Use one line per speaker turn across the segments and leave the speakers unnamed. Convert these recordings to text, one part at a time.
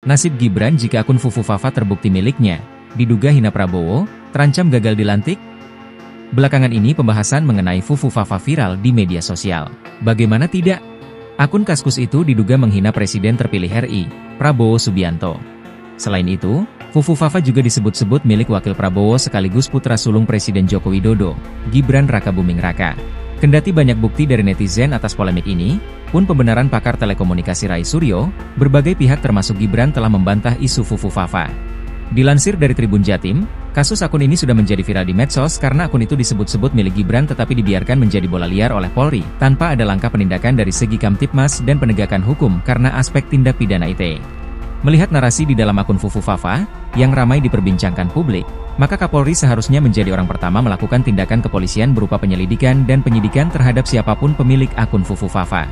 Nasib Gibran jika akun Fufu Fafa terbukti miliknya, diduga hina Prabowo, terancam gagal dilantik? Belakangan ini pembahasan mengenai Fufu Fafa viral di media sosial. Bagaimana tidak? Akun Kaskus itu diduga menghina Presiden terpilih RI, Prabowo Subianto. Selain itu, Fufu Fafa juga disebut-sebut milik wakil Prabowo sekaligus putra sulung Presiden Joko Widodo, Gibran Rakabuming Raka. Kendati banyak bukti dari netizen atas polemik ini, pun pembenaran pakar telekomunikasi Rai Suryo, berbagai pihak termasuk Gibran telah membantah isu Fufu Fafa. Dilansir dari Tribun Jatim, kasus akun ini sudah menjadi viral di medsos karena akun itu disebut-sebut milik Gibran tetapi dibiarkan menjadi bola liar oleh Polri, tanpa ada langkah penindakan dari segi Kamtibmas dan penegakan hukum karena aspek tindak pidana ITE. Melihat narasi di dalam akun Fufu Fafa, yang ramai diperbincangkan publik, maka Kapolri seharusnya menjadi orang pertama melakukan tindakan kepolisian berupa penyelidikan dan penyidikan terhadap siapapun pemilik akun Fufu Fafa.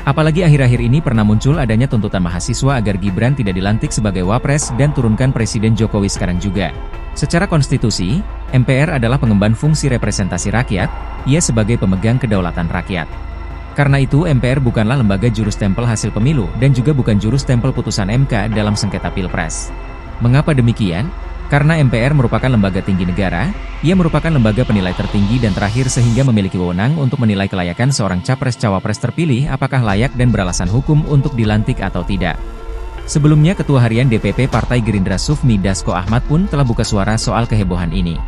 Apalagi akhir-akhir ini pernah muncul adanya tuntutan mahasiswa agar Gibran tidak dilantik sebagai Wapres dan turunkan Presiden Jokowi sekarang juga. Secara konstitusi, MPR adalah pengemban fungsi representasi rakyat, ia sebagai pemegang kedaulatan rakyat. Karena itu MPR bukanlah lembaga juru stempel hasil pemilu dan juga bukan juru stempel putusan MK dalam sengketa Pilpres. Mengapa demikian? Karena MPR merupakan lembaga tinggi negara, ia merupakan lembaga penilai tertinggi dan terakhir sehingga memiliki wewenang untuk menilai kelayakan seorang capres-cawapres terpilih apakah layak dan beralasan hukum untuk dilantik atau tidak. Sebelumnya Ketua Harian DPP Partai Gerindra Sufmi Dasko Ahmad pun telah buka suara soal kehebohan ini.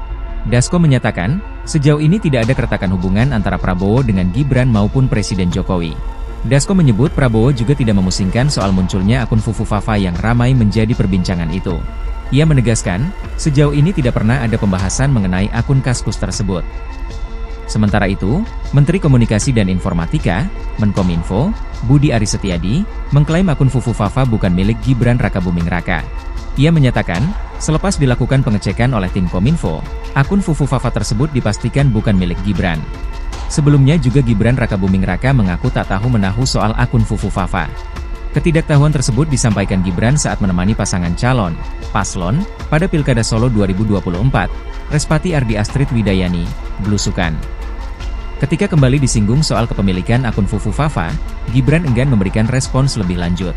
Dasko menyatakan, sejauh ini tidak ada keretakan hubungan antara Prabowo dengan Gibran maupun Presiden Jokowi. Dasko menyebut Prabowo juga tidak memusingkan soal munculnya akun Fufu Fafa yang ramai menjadi perbincangan itu. Ia menegaskan, sejauh ini tidak pernah ada pembahasan mengenai akun Kaskus tersebut. Sementara itu, Menteri Komunikasi dan Informatika, Menkominfo, Budi Aris Setiadi, mengklaim akun Fufu Fafa bukan milik Gibran Rakabuming Raka. Ia menyatakan, selepas dilakukan pengecekan oleh tim Kominfo, akun Fufu Fafa tersebut dipastikan bukan milik Gibran. Sebelumnya juga Gibran Rakabuming Raka mengaku tak tahu menahu soal akun Fufu Fafa. Ketidaktahuan tersebut disampaikan Gibran saat menemani pasangan calon, paslon, pada Pilkada Solo 2024, Respati Ardi Astrid Widayani, belusukan. Ketika kembali disinggung soal kepemilikan akun Fufu Fafa, Gibran enggan memberikan respons lebih lanjut.